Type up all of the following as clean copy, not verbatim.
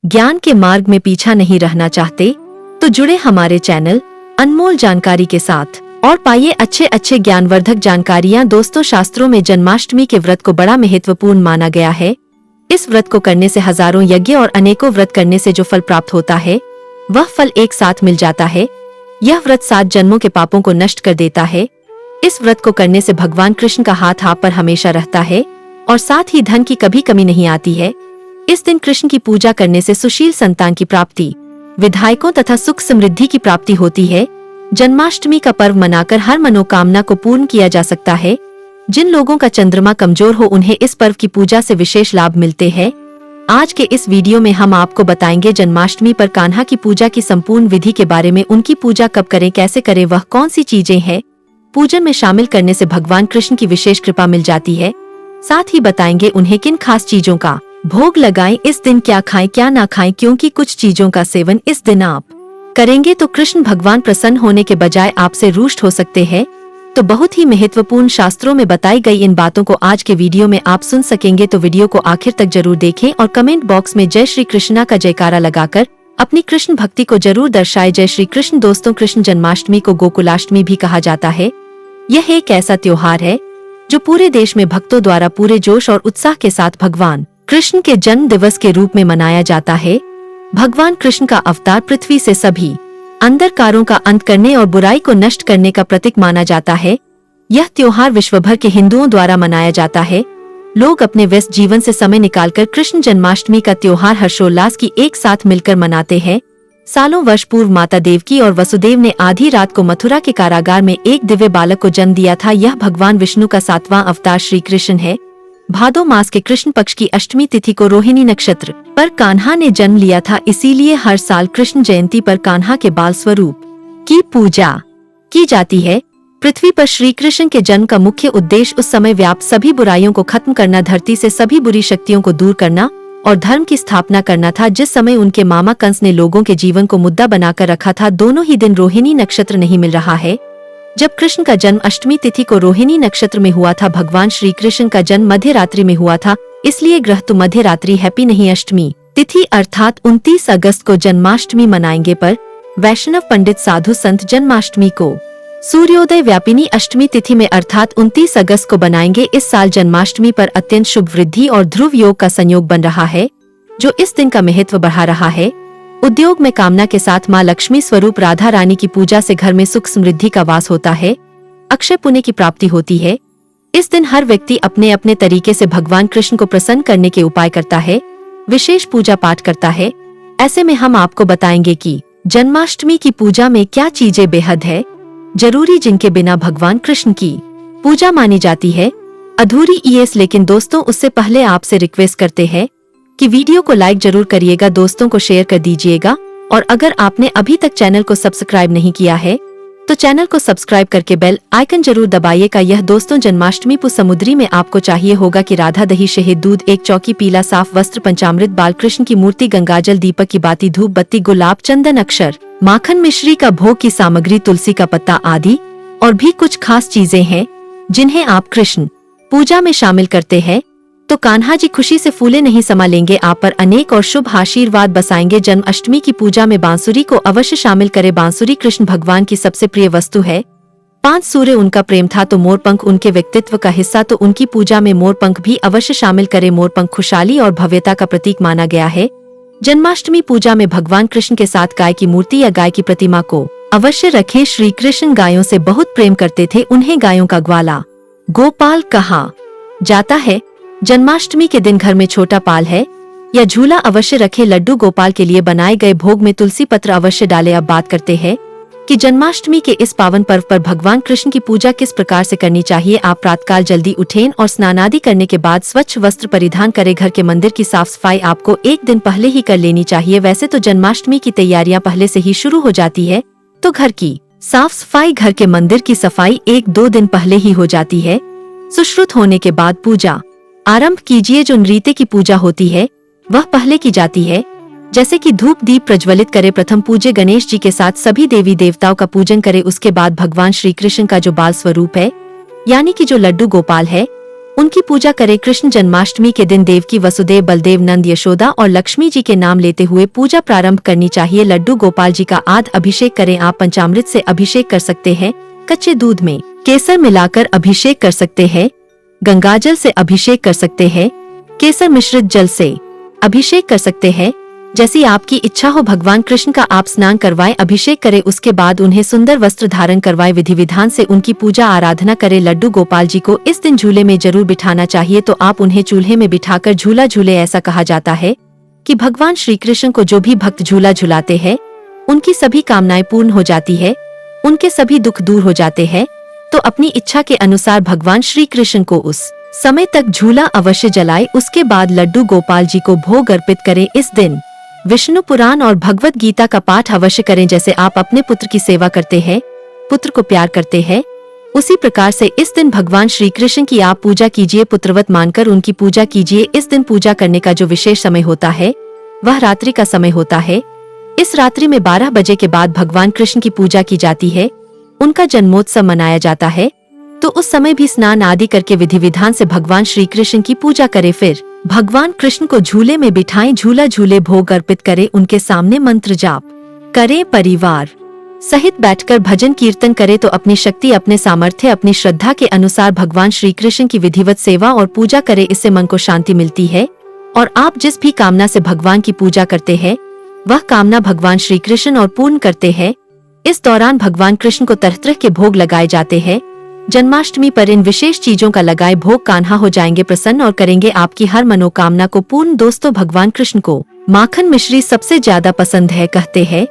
ज्ञान के मार्ग में पीछा नहीं रहना चाहते तो जुड़े हमारे चैनल अनमोल जानकारी के साथ और पाइए अच्छे अच्छे ज्ञानवर्धक जानकारियाँ। दोस्तों, शास्त्रों में जन्माष्टमी के व्रत को बड़ा महत्वपूर्ण माना गया है। इस व्रत को करने से हजारों यज्ञ और अनेकों व्रत करने से जो फल प्राप्त होता है वह फल एक साथ मिल जाता है। यह व्रत 7 जन्मों के पापों को नष्ट कर देता है। इस व्रत को करने से भगवान कृष्ण का हाथ आप पर हमेशा रहता है और साथ ही धन की कभी कमी नहीं आती है। इस दिन कृष्ण की पूजा करने से सुशील संतान की प्राप्ति, विधायकों तथा सुख समृद्धि की प्राप्ति होती है। जन्माष्टमी का पर्व मनाकर हर मनोकामना को पूर्ण किया जा सकता है। जिन लोगों का चंद्रमा कमजोर हो उन्हें इस पर्व की पूजा से विशेष लाभ मिलते हैं। आज के इस वीडियो में हम आपको बताएंगे जन्माष्टमी पर कान्हा की पूजा की संपूर्ण विधि के बारे में। उनकी पूजा कब करें, कैसे करें, वह कौन सी चीजें हैं। पूजन में शामिल करने से भगवान कृष्ण की विशेष कृपा मिल जाती है। साथ ही बताएंगे उन्हें किन खास चीजों का भोग लगाएं, इस दिन क्या खाएं क्या ना खाएं, क्योंकि कुछ चीजों का सेवन इस दिन आप करेंगे तो कृष्ण भगवान प्रसन्न होने के बजाय आपसे रुष्ट हो सकते हैं। तो बहुत ही महत्वपूर्ण शास्त्रों में बताई गई इन बातों को आज के वीडियो में आप सुन सकेंगे। तो वीडियो को आखिर तक जरूर देखें और कमेंट बॉक्स में जय श्री कृष्णा का जयकारा लगाकर अपनी कृष्ण भक्ति को जरूर दर्शाए। जय श्री कृष्ण। दोस्तों, कृष्ण जन्माष्टमी को गोकुलाष्टमी भी कहा जाता है। यह एक ऐसा त्योहार है जो पूरे देश में भक्तों द्वारा पूरे जोश और उत्साह के साथ भगवान कृष्ण के जन्म दिवस के रूप में मनाया जाता है। भगवान कृष्ण का अवतार पृथ्वी से सभी अंधकारों का अंत करने और बुराई को नष्ट करने का प्रतीक माना जाता है। यह त्योहार विश्वभर के हिंदुओं द्वारा मनाया जाता है। लोग अपने व्यस्त जीवन से समय निकालकर कृष्ण जन्माष्टमी का त्योहार हर्षोल्लास की एक साथ मिलकर मनाते हैं। सालों वर्ष पूर्व माता देवकी और वसुदेव ने आधी रात को मथुरा के कारागार में एक दिव्य बालक को जन्म दिया था। यह भगवान विष्णु का 7वां अवतार श्री कृष्ण है। भादो मास के कृष्ण पक्ष की अष्टमी तिथि को रोहिणी नक्षत्र पर कान्हा ने जन्म लिया था। इसीलिए हर साल कृष्ण जयंती पर कान्हा के बाल स्वरूप की पूजा की जाती है। पृथ्वी पर श्री कृष्ण के जन्म का मुख्य उद्देश्य उस समय व्याप्त सभी बुराइयों को खत्म करना, धरती से सभी बुरी शक्तियों को दूर करना और धर्म की स्थापना करना था। जिस समय उनके मामा कंस ने लोगों के जीवन को मुद्दा बनाकर रखा था, दोनों ही दिन रोहिणी नक्षत्र नहीं मिल रहा है। जब कृष्ण का जन्म अष्टमी तिथि को रोहिणी नक्षत्र में हुआ था, भगवान श्री कृष्ण का जन्म मध्य रात्रि में हुआ था। इसलिए ग्रह तो मध्य रात्रि हैप्पी नहीं, अष्टमी तिथि अर्थात 29 अगस्त को जन्माष्टमी मनाएंगे। पर वैष्णव पंडित साधु संत जन्माष्टमी को सूर्योदय व्यापिनी अष्टमी तिथि में अर्थात 29 अगस्त को बनाएंगे। इस साल जन्माष्टमी पर अत्यंत शुभ वृद्धि और ध्रुव योग का संयोग बन रहा है, जो इस दिन का महत्व बढ़ा रहा है। उद्योग में कामना के साथ माँ लक्ष्मी स्वरूप राधा रानी की पूजा से घर में सुख समृद्धि का वास होता है, अक्षय पुण्य की प्राप्ति होती है। इस दिन हर व्यक्ति अपने अपने तरीके से भगवान कृष्ण को प्रसन्न करने के उपाय करता है, विशेष पूजा पाठ करता है। ऐसे में हम आपको बताएंगे कि जन्माष्टमी की पूजा में क्या चीजें बेहद है जरूरी, जिनके बिना भगवान कृष्ण की पूजा मानी जाती है अधूरी। लेकिन दोस्तों, उससे पहले आपसे रिक्वेस्ट करते हैं कि वीडियो को लाइक जरूर करिएगा, दोस्तों को शेयर कर दीजिएगा और अगर आपने अभी तक चैनल को सब्सक्राइब नहीं किया है तो चैनल को सब्सक्राइब करके बेल आइकन जरूर दबाइएगा। यह दोस्तों जन्माष्टमी पर समुद्री में आपको चाहिए होगा कि राधा, दही, शहद, दूध, एक चौकी, पीला साफ वस्त्र, पंचामृत, बाल कृष्ण की मूर्ति, गंगाजल, दीपक की बाती, धूप बत्ती, गुलाब, चंदन, अक्षर, माखन, मिश्री का भोग की सामग्री, तुलसी का पत्ता आदि और भी कुछ खास चीजें हैं जिन्हें आप कृष्ण पूजा में शामिल करते हैं तो कान्हा जी खुशी से फूले नहीं समा लेंगे। आप पर अनेक और शुभ आशीर्वाद बसाएंगे। जन्माष्टमी की पूजा में बांसुरी को अवश्य शामिल करें। बांसुरी कृष्ण भगवान की सबसे प्रिय वस्तु है। 5 सूर्य उनका प्रेम था तो मोरपंख उनके व्यक्तित्व का हिस्सा, तो उनकी पूजा में मोरपंख भी अवश्य शामिल करें। मोरपंख खुशहाली और भव्यता का प्रतीक माना गया है। जन्माष्टमी पूजा में भगवान कृष्ण के साथ गाय की मूर्ति या गाय की प्रतिमा को अवश्य रखें। श्री कृष्ण गायों से बहुत प्रेम करते थे, उन्हें गायों का ग्वाला गोपाल कहा जाता है। जन्माष्टमी के दिन घर में छोटा पाल है या झूला अवश्य रखें। लड्डू गोपाल के लिए बनाए गए भोग में तुलसी पत्र अवश्य डालें। अब बात करते हैं कि जन्माष्टमी के इस पावन पर्व पर भगवान कृष्ण की पूजा किस प्रकार से करनी चाहिए। आप प्रातःकाल जल्दी उठें और स्नान आदि करने के बाद स्वच्छ वस्त्र परिधान करें। घर के मंदिर की साफ सफाई आपको एक दिन पहले ही कर लेनी चाहिए। वैसे तो जन्माष्टमी की तैयारियां पहले से ही शुरू हो जाती है, तो घर की साफ सफाई, घर के मंदिर की सफाई 1-2 दिन पहले ही हो जाती है। सुश्रुत होने के बाद पूजा आरंभ कीजिए। जो नृत्य की पूजा होती है वह पहले की जाती है, जैसे कि धूप दीप प्रज्वलित करे। प्रथम पूज्य गणेश जी के साथ सभी देवी देवताओं का पूजन करें। उसके बाद भगवान श्री कृष्ण का जो बाल स्वरूप है यानी कि जो लड्डू गोपाल है उनकी पूजा करें। कृष्ण जन्माष्टमी के दिन देवकी, वसुदेव, बलदेव, नंद, यशोदा और लक्ष्मी जी के नाम लेते हुए पूजा प्रारंभ करनी चाहिए। लड्डू गोपाल जी का आध अभिषेक करें। आप पंचामृत से अभिषेक कर सकते हैं, कच्चे दूध में केसर मिलाकर अभिषेक कर सकते हैं, गंगाजल से अभिषेक कर सकते हैं, केसर मिश्रित जल से अभिषेक कर सकते हैं। जैसी आपकी इच्छा हो भगवान कृष्ण का आप स्नान करवाएं, अभिषेक करें। उसके बाद उन्हें सुंदर वस्त्र धारण करवाएं। विधि विधान से उनकी पूजा आराधना करें। लड्डू गोपाल जी को इस दिन झूले में जरूर बिठाना चाहिए, तो आप उन्हें चूल्हे में बिठाकर झूला झूले। ऐसा कहा जाता है कि भगवान श्री कृष्ण को जो भी भक्त झूला झुलाते हैं उनकी सभी कामनाएं पूर्ण हो जाती है, उनके सभी दुख दूर हो जाते हैं। तो अपनी इच्छा के अनुसार भगवान श्री कृष्ण को उस समय तक झूला अवश्य जलाए। उसके बाद लड्डू गोपाल जी को भोग अर्पित करें। इस दिन विष्णु पुराण और भगवत गीता का पाठ अवश्य करें। जैसे आप अपने पुत्र की सेवा करते हैं, पुत्र को प्यार करते हैं, उसी प्रकार से इस दिन भगवान श्री कृष्ण की आप पूजा कीजिए। पुत्रवत मानकर उनकी पूजा कीजिए। इस दिन पूजा करने का जो विशेष समय होता है वह रात्रि का समय होता है। इस रात्रि में 12 बजे के बाद भगवान कृष्ण की पूजा की जाती है, उनका जन्मोत्सव मनाया जाता है। तो उस समय भी स्नान आदि करके विधि विधान से भगवान श्री कृष्ण की पूजा करें। फिर भगवान कृष्ण को झूले में बिठाएं, झूला झूले, भोग अर्पित करें, उनके सामने मंत्र जाप करें। परिवार सहित बैठकर भजन कीर्तन करें। तो अपनी शक्ति, अपने सामर्थ्य, अपनी श्रद्धा के अनुसार भगवान श्री कृष्ण की विधिवत सेवा और पूजा करें। इससे मन को शांति मिलती है और आप जिस भी कामना से भगवान की पूजा करते हैं वह कामना भगवान श्री कृष्ण और पूर्ण करते हैं। इस दौरान भगवान कृष्ण को तरह तरह के भोग लगाए जाते हैं। जन्माष्टमी पर इन विशेष चीजों का लगाए भोग कान्हा हो जाएंगे प्रसन्न और करेंगे आपकी हर मनोकामना को पूर्ण। दोस्तों, भगवान कृष्ण को माखन मिश्री सबसे ज्यादा पसंद है। कहते हैं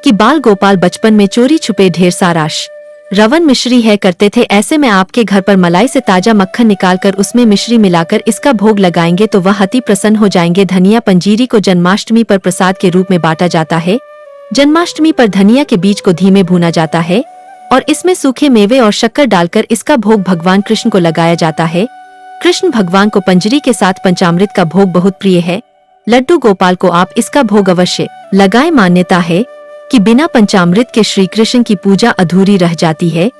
कि बाल गोपाल बचपन में चोरी छुपे ढेर सारा रवन मिश्री है करते थे। ऐसे में आपके घर पर मलाई से ताजा मक्खन निकालकर उसमें मिश्री मिलाकर इसका भोग लगाएंगे तो वह अति प्रसन्न हो जाएंगे। धनिया पंजीरी को जन्माष्टमी पर प्रसाद के रूप में बांटा जाता है। जन्माष्टमी पर धनिया के बीज को धीमे भूना जाता है और इसमें सूखे मेवे और शक्कर डालकर इसका भोग भगवान कृष्ण को लगाया जाता है। कृष्ण भगवान को पंजरी के साथ पंचामृत का भोग बहुत प्रिय है। लड्डू गोपाल को आप इसका भोग अवश्य लगाएं। मान्यता है कि बिना पंचामृत के श्री कृष्ण की पूजा अधूरी रह जाती है,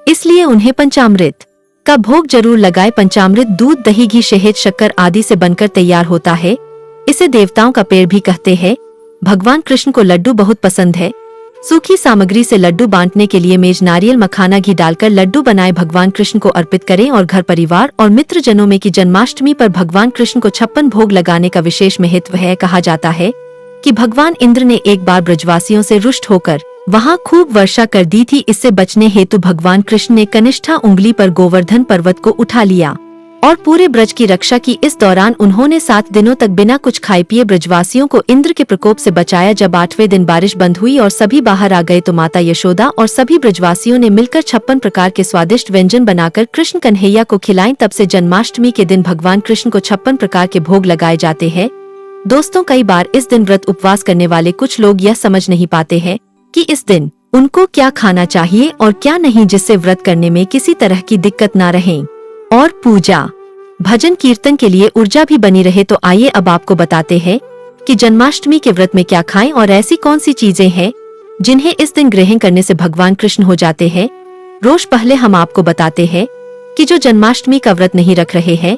इसलिए उन्हें पंचामृत का भोग जरूर लगाएं। पंचामृत दूध, दही, घी, शहद, शक्कर आदि से बनकर तैयार होता है। इसे देवताओं का पेड़ भी कहते हैं। भगवान कृष्ण को लड्डू बहुत पसंद है। सूखी सामग्री से लड्डू बांटने के लिए मेज, नारियल, मखाना, घी डालकर लड्डू बनाए भगवान कृष्ण को अर्पित करें और घर परिवार और मित्र जनों में की जन्माष्टमी पर भगवान कृष्ण को 56 भोग लगाने का विशेष महत्व है। कहा जाता है कि भगवान इंद्र ने एक बार ब्रजवासियों से रुष्ट होकर वहां खूब वर्षा कर दी थी। इससे बचने हेतु भगवान कृष्ण ने कनिष्ठा उंगली पर गोवर्धन पर्वत को उठा लिया और पूरे ब्रज की रक्षा की। इस दौरान उन्होंने 7 दिनों तक बिना कुछ खाए पिए ब्रजवासियों को इंद्र के प्रकोप से बचाया। जब 8वें दिन बारिश बंद हुई और सभी बाहर आ गए तो माता यशोदा और सभी ब्रजवासियों ने मिलकर 56 प्रकार के स्वादिष्ट व्यंजन बनाकर कृष्ण कन्हैया को खिलाएं। तब से जन्माष्टमी के दिन भगवान कृष्ण को 56 प्रकार के भोग लगाए जाते हैं। दोस्तों, कई बार इस दिन व्रत उपवास करने वाले कुछ लोग यह समझ नहीं पाते हैं कि इस दिन उनको क्या खाना चाहिए और क्या नहीं, जिससे व्रत करने में किसी तरह की दिक्कत न रहे और पूजा भजन कीर्तन के लिए ऊर्जा भी बनी रहे। तो आइए अब आपको बताते हैं कि जन्माष्टमी के व्रत में क्या खाएं और ऐसी कौन सी चीजें हैं जिन्हें इस दिन ग्रहण करने से भगवान कृष्ण हो जाते हैं। रोज पहले हम आपको बताते हैं कि जो जन्माष्टमी का व्रत नहीं रख रहे हैं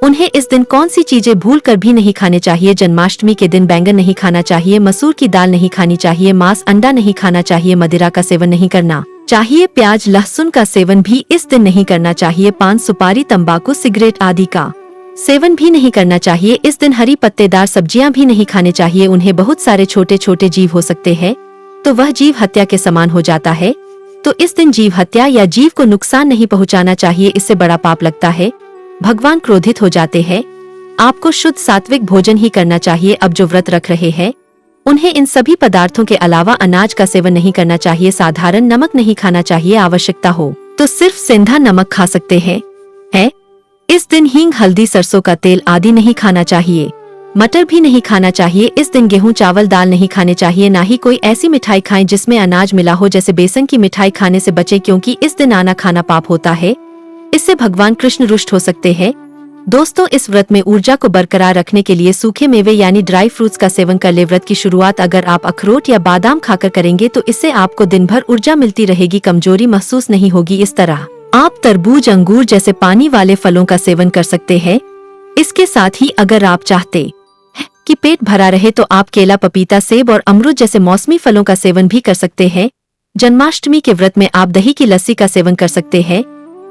उन्हें इस दिन कौन सी चीजें भूल कर भी नहीं खाने चाहिए। जन्माष्टमी के दिन बैंगन नहीं खाना चाहिए, मसूर की दाल नहीं खानी चाहिए, मांस, अंडा नहीं खाना चाहिए, मदिरा का सेवन नहीं करना चाहिए, प्याज, लहसुन का सेवन भी इस दिन नहीं करना चाहिए, पान, सुपारी, तंबाकू, सिगरेट आदि का सेवन भी नहीं करना चाहिए। इस दिन हरी पत्तेदार सब्जियां भी नहीं खाने चाहिए। उन्हें बहुत सारे छोटे छोटे जीव हो सकते हैं तो वह जीव हत्या के समान हो जाता है। तो इस दिन जीव हत्या या जीव को नुकसान नहीं पहुंचाना चाहिए, इससे बड़ा पाप लगता है। भगवान क्रोधित हो जाते हैं। आपको शुद्ध सात्विक भोजन ही करना चाहिए। अब जो व्रत रख रहे हैं उन्हें इन सभी पदार्थों के अलावा अनाज का सेवन नहीं करना चाहिए। साधारण नमक नहीं खाना चाहिए, आवश्यकता हो तो सिर्फ सेंधा नमक खा सकते हैं। इस दिन हींग, हल्दी, सरसों का तेल आदि नहीं खाना चाहिए। मटर भी नहीं खाना चाहिए। इस दिन गेहूं, चावल, दाल नहीं खाने चाहिए। ना ही कोई ऐसी मिठाई खाएं जिसमें अनाज मिला हो, जैसे बेसन की मिठाई खाने से बचें, क्योंकि इस दिन आना खाना पाप होता है। इससे भगवान कृष्ण रुष्ट हो सकते हैं। दोस्तों, इस व्रत में ऊर्जा को बरकरार रखने के लिए सूखे मेवे यानी ड्राई फ्रूट्स का सेवन कर ले। व्रत की शुरुआत अगर आप अखरोट या बादाम खाकर करेंगे तो इससे आपको दिन भर ऊर्जा मिलती रहेगी, कमजोरी महसूस नहीं होगी। इस तरह आप तरबूज, अंगूर जैसे पानी वाले फलों का सेवन कर सकते हैं। इसके साथ ही अगर आप चाहते हैं कि पेट भरा रहे तो आप केला, पपीता, सेब और अमरूद जैसे मौसमी फलों का सेवन भी कर सकते हैं। जन्माष्टमी के व्रत में आप दही की लस्सी का सेवन कर सकते हैं।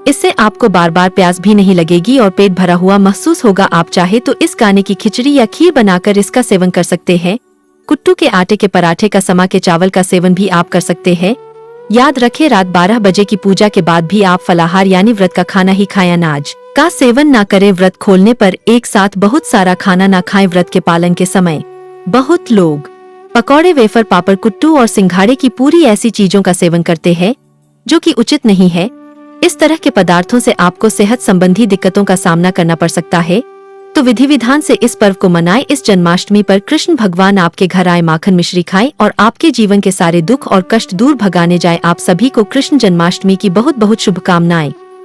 इससे आपको बार बार प्यास भी नहीं लगेगी और पेट भरा हुआ महसूस होगा। आप चाहे तो इस गाने की खिचड़ी या खीर बनाकर इसका सेवन कर सकते हैं। कुट्टू के आटे के पराठे का, समा के चावल का सेवन भी आप कर सकते हैं। याद रखें, रात 12 बजे की पूजा के बाद भी आप फलाहार यानी व्रत का खाना ही खाएं। अनाज का सेवन ना करें। व्रत खोलने पर एक साथ बहुत सारा खाना ना खाएं। व्रत के पालन के समय बहुत लोग पकौड़े, वेफर, पापड़, कुट्टू और सिंघाड़े की पूरी ऐसी चीजों का सेवन करते हैं जो कि उचित नहीं है। इस तरह के पदार्थों से आपको सेहत संबंधी दिक्कतों का सामना करना पड़ सकता है। तो विधि विधान से इस पर्व को मनाएं। इस जन्माष्टमी पर कृष्ण भगवान आपके घर आए, माखन मिश्री खाएं और आपके जीवन के सारे दुख और कष्ट दूर भगाने जाए। आप सभी को कृष्ण जन्माष्टमी की बहुत बहुत शुभकामनाएं।